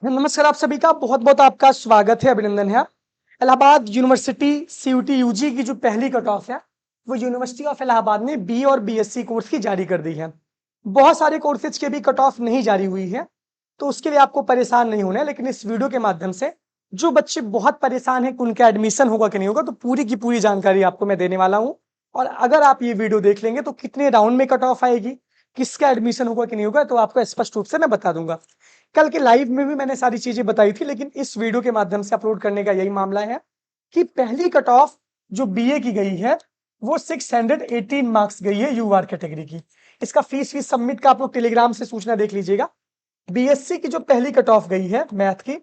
नमस्कार, आप सभी का बहुत-बहुत आपका स्वागत है, अभिनंदन है। इलाहाबाद यूनिवर्सिटी सीयूटी यूजी की जो पहली कट ऑफ है, वो यूनिवर्सिटी ऑफ इलाहाबाद ने बी और बीएससी कोर्स की जारी कर दी है। बहुत सारे कोर्सेज की भी कट ऑफ नहीं जारी हुई है, तो उसके लिए आपको परेशान नहीं होना है। लेकिन इस वीडियो के माध्यम से जो बच्चे बहुत परेशान हैं कि उनका एडमिशन होगा कि नहीं होगा, तो पूरी की पूरी जानकारी आपको मैं देने वाला हूँ। और अगर आप ये वीडियो देख लेंगे तो कितने राउंड में कट ऑफ आएगी, किसका एडमिशन होगा कि नहीं होगा, तो आपको स्पष्ट रूप से मैं बता दूंगा। कल के लाइव में भी मैंने सारी चीजें बताई थी, लेकिन इस वीडियो के माध्यम से अपलोड करने का यही मामला है कि पहली कट ऑफ जो बीए की गई है वो 618 मार्क्स गई है यूआर कैटेगरी की। इसका फीस सबमिट का आप लोग टेलीग्राम से सूचना देख लीजिएगा। बीएससी की जो पहली कट ऑफ गई है मैथ की,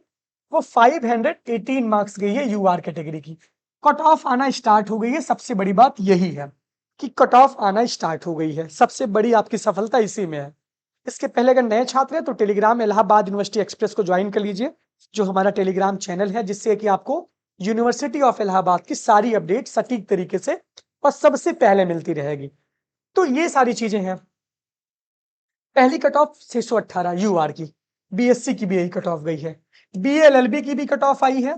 वो 518 मार्क्स गई है यूआर कैटेगरी की। कट ऑफ आना स्टार्ट हो गई है, सबसे बड़ी बात यही है कि कट ऑफ आना स्टार्ट हो गई है। सबसे बड़ी आपकी सफलता इसी में है। इसके पहले अगर नए छात्र हैं तो टेलीग्राम इलाहाबाद यूनिवर्सिटी एक्सप्रेस को ज्वाइन कर लीजिए, जो हमारा टेलीग्राम चैनल है, जिससे कि आपको यूनिवर्सिटी ऑफ इलाहाबाद की सारी अपडेट सटीक तरीके से और सबसे पहले मिलती रहेगी। तो ये सारी चीजें हैं। पहली कट ऑफ 618 यूआर की, बीएससी की भी यही कट ऑफ गई है। बीएलएलबी की भी कट ऑफ आई है।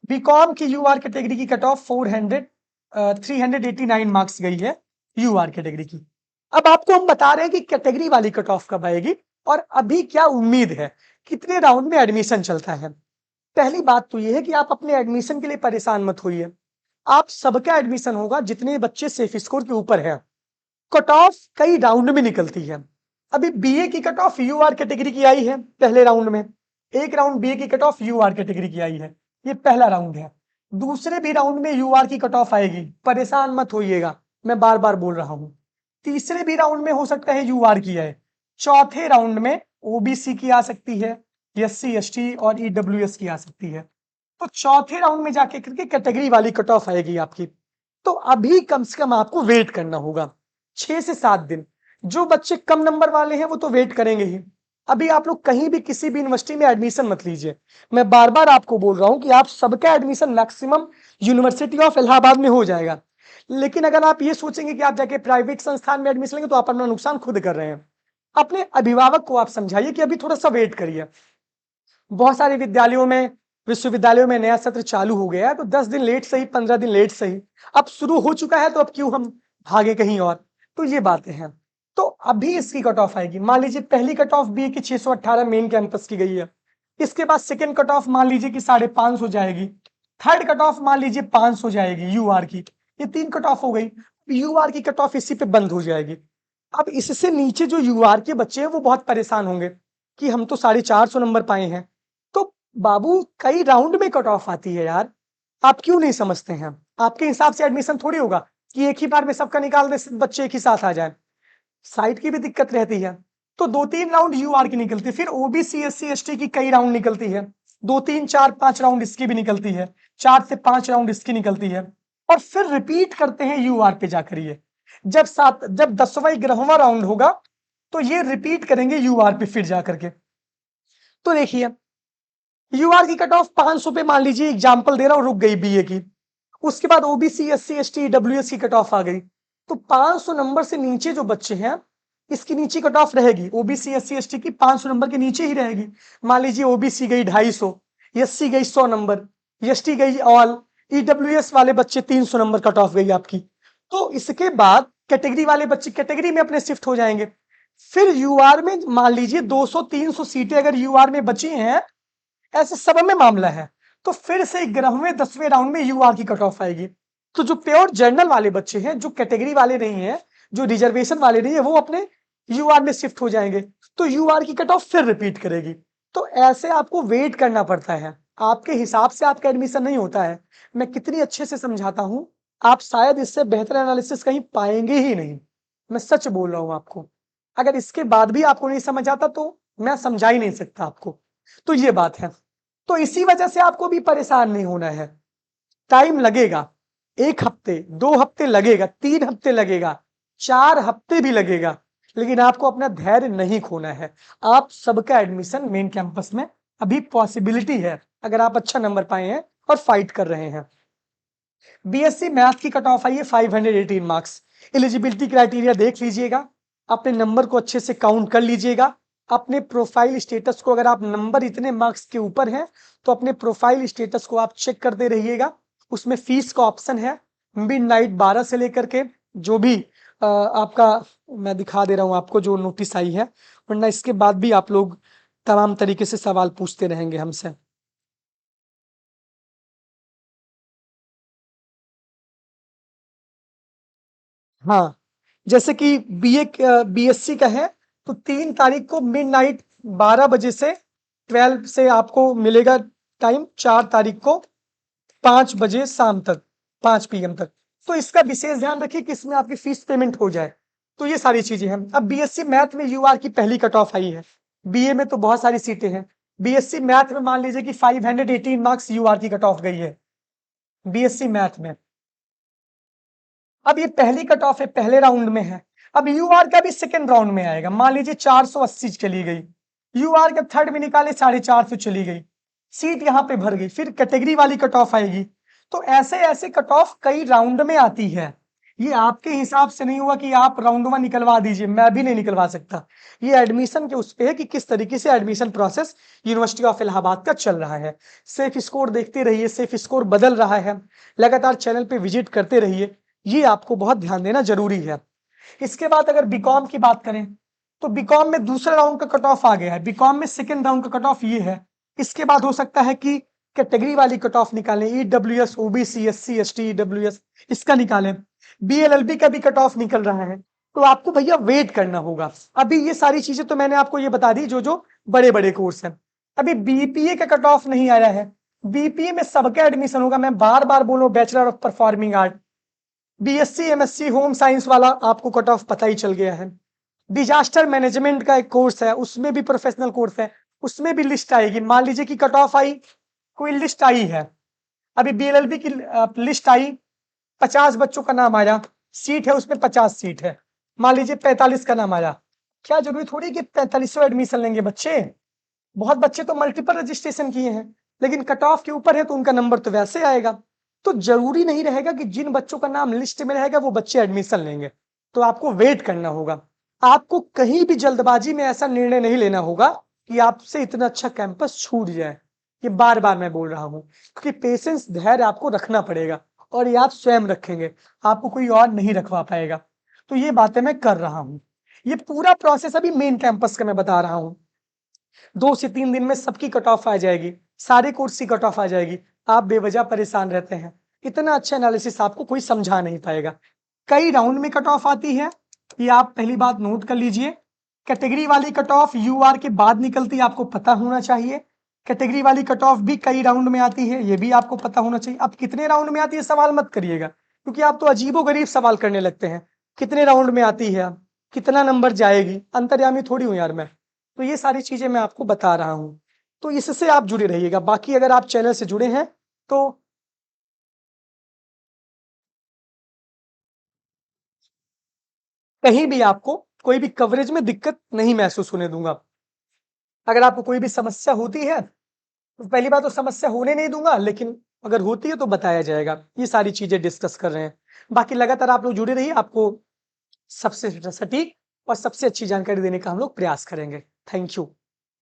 बीकॉम की यूआर कैटेगरी की कट ऑफ 389 मार्क्स गई है यूआर कैटेगरी की। अब आपको हम बता रहे हैं कि कैटेगरी वाली कट ऑफ कब आएगी और अभी क्या उम्मीद है, कितने राउंड में एडमिशन चलता है। पहली बात तो यह है कि आप अपने एडमिशन के लिए परेशान मत होइए। आप सबका एडमिशन होगा जितने बच्चे सेफ स्कोर के ऊपर हैं। कट ऑफ कई राउंड में निकलती है। अभी बीए की कट ऑफ यूआर कैटेगरी की आई है पहले राउंड में। एक राउंड बीए की कट ऑफ यूआर कैटेगरी की आई है, ये पहला राउंड है। दूसरे भी राउंड में यूआर की कट ऑफ आएगी, परेशान मत होइएगा, मैं बार बार बोल रहा हूं। तीसरे भी राउंड में हो सकता है यूआर की आए। चौथे राउंड में ओबीसी की आ सकती है, एससी एसटी और ईडब्ल्यूएस की आ सकती है। तो चौथे राउंड में जाके करके कैटेगरी वाली कट ऑफ आएगी आपकी। तो अभी कम से कम आपको वेट करना होगा 6 से 7 दिन। जो बच्चे कम नंबर वाले हैं वो तो वेट करेंगे ही। अभी आप लोग कहीं भी किसी भी यूनिवर्सिटी में एडमिशन मत लीजिए। मैं बार बार आपको बोल रहा हूं कि आप सबका admission maximum university of Allahabad में हो जाएगा। लेकिन अगर आप ये सोचेंगे कि आप जाके प्राइवेट संस्थान में एडमिशन लेंगे तो आप अपना नुकसान खुद कर रहे हैं। अपने अभिभावक को आप समझाइए कि अभी थोड़ा सा वेट करिए। बहुत सारे विश्वविद्यालयों में नया सत्र चालू हो गया है, तो 10 दिन लेट सही, 15 दिन लेट सही, अब शुरू हो चुका है, तो अब क्यों हम भागे कहीं और। तो ये बातें हैं। तो अभी इसकी कट ऑफ आएगी। मान लीजिए पहली कट ऑफ बी की 618 मेन कैंपस की गई है। इसके बाद सेकेंड कट ऑफ मान लीजिए कि 550 हो जाएगी। थर्ड कट ऑफ मान लीजिए 500 हो जाएगी यूआर की। ये 3 कट ऑफ हो गई। यूआर की कट ऑफ इसी पे बंद हो जाएगी। अब इससे नीचे जो यूआर के बच्चे हैं वो बहुत परेशान होंगे कि हम तो 450 नंबर पाए हैं। तो बाबू कई राउंड में कट ऑफ आती है यार, आप क्यों नहीं समझते हैं। आपके हिसाब से एडमिशन थोड़ी होगा कि एक ही बार में सबका निकाल दे, बच्चे एक ही साथ आ जाए। साइट की भी दिक्कत रहती है। तो 2-3 राउंड यूआर की निकलती है, फिर ओबीसी एससी एसटी की कई राउंड निकलती है। 2-3-4-5 राउंड इसकी भी निकलती है। 4 से 5 राउंड इसकी निकलती है। और फिर रिपीट करते हैं यूआर पे जाकर। ये जब 10वां 11वां राउंड होगा तो ये रिपीट करेंगे यूआर पे फिर जाकर के। तो देखिए यूआर की कट ऑफ 500 पे मान लीजिए, एग्जाम्पल दे रहा हूं, रुक गई बीए की। उसके बाद ओबीसी एससी एसटी डब्ल्यूएस की कट ऑफ आ गई। तो 500 नंबर से नीचे जो बच्चे हैं इसकी नीचे कट ऑफ रहेगी। ओबीसी एससी एसटी की 500 नंबर के नीचे ही रहेगी। मान लीजिए ओबीसी गई 250, एससी गई 100 नंबर, एसटी गई ऑल, ईडब्ल्यूएस वाले बच्चे 300 नंबर कट ऑफ गई आपकी। तो इसके बाद कैटेगरी वाले बच्चे कैटेगरी में अपने शिफ्ट हो जाएंगे। फिर यूआर में मान लीजिए 200-300 सीटें अगर यूआर में बची हैं, ऐसे सब में मामला है, तो फिर से 11वें 10वें राउंड में यूआर की कट ऑफ आएगी। तो जो प्योर जर्नल वाले बच्चे हैं, जो कैटेगरी वाले नहीं है, जो रिजर्वेशन वाले नहीं है, वो अपने यूआर में शिफ्ट हो जाएंगे। तो यूआर की कट ऑफ फिर रिपीट करेगी। तो ऐसे आपको वेट करना पड़ता है। आपके हिसाब से आपका एडमिशन नहीं होता है। मैं कितनी अच्छे से समझाता हूं, आप शायद इससे बेहतर एनालिसिस कहीं पाएंगे ही नहीं। मैं सच बोल रहा हूं आपको। अगर इसके बाद भी आपको नहीं समझ आता तो मैं समझा ही नहीं सकता आपको। तो ये बात है। तो इसी वजह से आपको भी परेशान नहीं होना है। टाइम लगेगा, 1 हफ्ते 2 हफ्ते लगेगा, 3 हफ्ते लगेगा, 4 हफ्ते भी लगेगा, लेकिन आपको अपना धैर्य नहीं खोना है। आप सबका एडमिशन मेन कैंपस में अभी पॉसिबिलिटी है, अगर आप अच्छा नंबर पाए हैं और फाइट कर रहे हैं। बीएससी मैथ की कट ऑफ आई है 518 मार्क्स। एलिजिबिलिटी क्राइटेरिया देख लीजिएगा, अपने नंबर को अच्छे से काउंट कर लीजिएगा। अपने प्रोफाइल स्टेटस को, अगर आप नंबर इतने मार्क्स के ऊपर हैं तो अपने प्रोफाइल स्टेटस को आप चेक करते रहिएगा। उसमें फीस का ऑप्शन है, मिडनाइट 12 से लेकर के जो भी आपका, मैं दिखा दे रहा हूँ आपको जो नोटिस आई है, वरना इसके बाद भी आप लोग तमाम तरीके से सवाल पूछते रहेंगे हमसे। हाँ, जैसे कि बीएससी का है तो 3 तारीख को मिडनाइट 12 बजे से 12 से आपको मिलेगा टाइम, 4 तारीख को 5 बजे शाम तक, 5 PM तक। तो इसका विशेष ध्यान रखिए कि इसमें आपकी फीस पेमेंट हो जाए। तो ये सारी चीजें हैं। अब बीएससी मैथ में यूआर की पहली कट ऑफ आई है। बीए में तो बहुत सारी सीटें हैं, बीएससी मैथ में मान लीजिए कि 518 मार्क्स यूआर की कट ऑफ गई है बीएससी मैथ में। अब ये पहली कट ऑफ है, पहले राउंड में है। अब यूआर का भी सेकेंड राउंड में आएगा। मान लीजिए 480 चली गई, यूआर के थर्ड में निकाले 450 चली गई, सीट यहाँ पे भर गई, फिर कैटेगरी वाली कट ऑफ आएगी। तो ऐसे ऐसे कट ऑफ कई राउंड में आती है। ये आपके हिसाब से नहीं हुआ कि आप राउंड 1 निकलवा दीजिए, मैं भी नहीं निकलवा सकता। ये एडमिशन के उस पे है कि किस तरीके से admission process university of Allahabad का चल रहा है। सेफ स्कोर देखते रहिए, सेफ स्कोर बदल रहा है, लगातार चैनल पे विजिट करते रहिए, ये आपको बहुत ध्यान देना जरूरी है। इसके बाद अगर बीकॉम की बात करें तो बीकॉम में दूसरे राउंड का कट ऑफ आ गया है, बीकॉम में सेकेंड राउंड का कट ऑफ ये है। इसके बाद हो सकता है कि कैटेगरी वाली कट ऑफ निकालें, EWS, OBC, SC, ST, EWS, इसका निकालें। बीएलएलबी का भी कट ऑफ निकल रहा है, तो आपको भैया वेट करना होगा। अभी ये सारी चीजें तो मैंने आपको ये बता दी जो जो बड़े बड़े कोर्स हैं। अभी बीपीए का कट ऑफ नहीं आया है। बीपीए में सबका एडमिशन होगा, मैं बार बार बोलूं, bachelor of performing art. BSc MSc home science वाला आपको कट ऑफ पता ही चल गया है। डिजास्टर मैनेजमेंट का एक कोर्स है, उसमें भी प्रोफेशनल कोर्स है, उसमें भी लिस्ट आएगी। मान लीजिए कि कट ऑफ आई, कोई लिस्ट आई है, अभी बीएलएलबी की लिस्ट आई, 50 बच्चों का नाम आया, सीट है उसमें 50 सीट है, मान लीजिए 45 का नाम आया। क्या जरूरी थोड़ी कि 45 एडमिशन लेंगे बच्चे? बहुत बच्चे तो मल्टीपल रजिस्ट्रेशन किए हैं, लेकिन कट ऑफ के ऊपर है तो उनका नंबर तो वैसे आएगा। तो जरूरी नहीं रहेगा कि जिन बच्चों का नाम लिस्ट में रहेगा वो बच्चे एडमिशन लेंगे। तो आपको वेट करना होगा। आपको कहीं भी जल्दबाजी में ऐसा निर्णय नहीं लेना होगा कि आपसे इतना अच्छा कैंपस छूट जाए। ये बार बार मैं बोल रहा हूँ, क्योंकि पेशेंस, धैर्य आपको रखना पड़ेगा, और ये आप स्वयं रखेंगे, आपको कोई और नहीं रखवा पाएगा। तो ये बातें मैं कर रहा हूँ। ये पूरा प्रोसेस अभी मेन कैंपस का मैं बता रहा हूँ। 2 से 3 दिन में सबकी कट ऑफ आ जाएगी, सारे कोर्स की कट ऑफ आ जाएगी। आप बेवजह परेशान रहते हैं। इतना अच्छा एनालिसिस आपको कोई समझा नहीं पाएगा। कई राउंड में कट ऑफ आती है, ये आप पहली बात नोट कर लीजिए। कैटेगरी वाली कट ऑफ यूआर के बाद निकलती है, आपको पता होना चाहिए। कैटेगरी वाली कट ऑफ भी कई राउंड में आती है, ये भी आपको पता होना चाहिए। अब कितने राउंड में आती है सवाल मत करिएगा, क्योंकि आप तो अजीबोगरीब सवाल करने लगते हैं। कितने राउंड में आती है, कितना नंबर जाएगी, अंतर्यामी थोड़ी हूं यार मैं। तो ये सारी चीजें मैं आपको बता रहा हूँ, तो इससे आप जुड़े रहिएगा। बाकी अगर आप चैनल से जुड़े हैं तो कहीं भी आपको कोई भी कवरेज में दिक्कत नहीं महसूस होने दूंगा। अगर आपको कोई भी समस्या होती है तो पहली बात तो समस्या होने नहीं दूंगा, लेकिन अगर होती है तो बताया जाएगा। ये सारी चीजें डिस्कस कर रहे हैं। बाकी लगातार आप लोग जुड़े रहिए, आपको सबसे सटीक और सबसे अच्छी जानकारी देने का हम लोग प्रयास करेंगे। Thank you.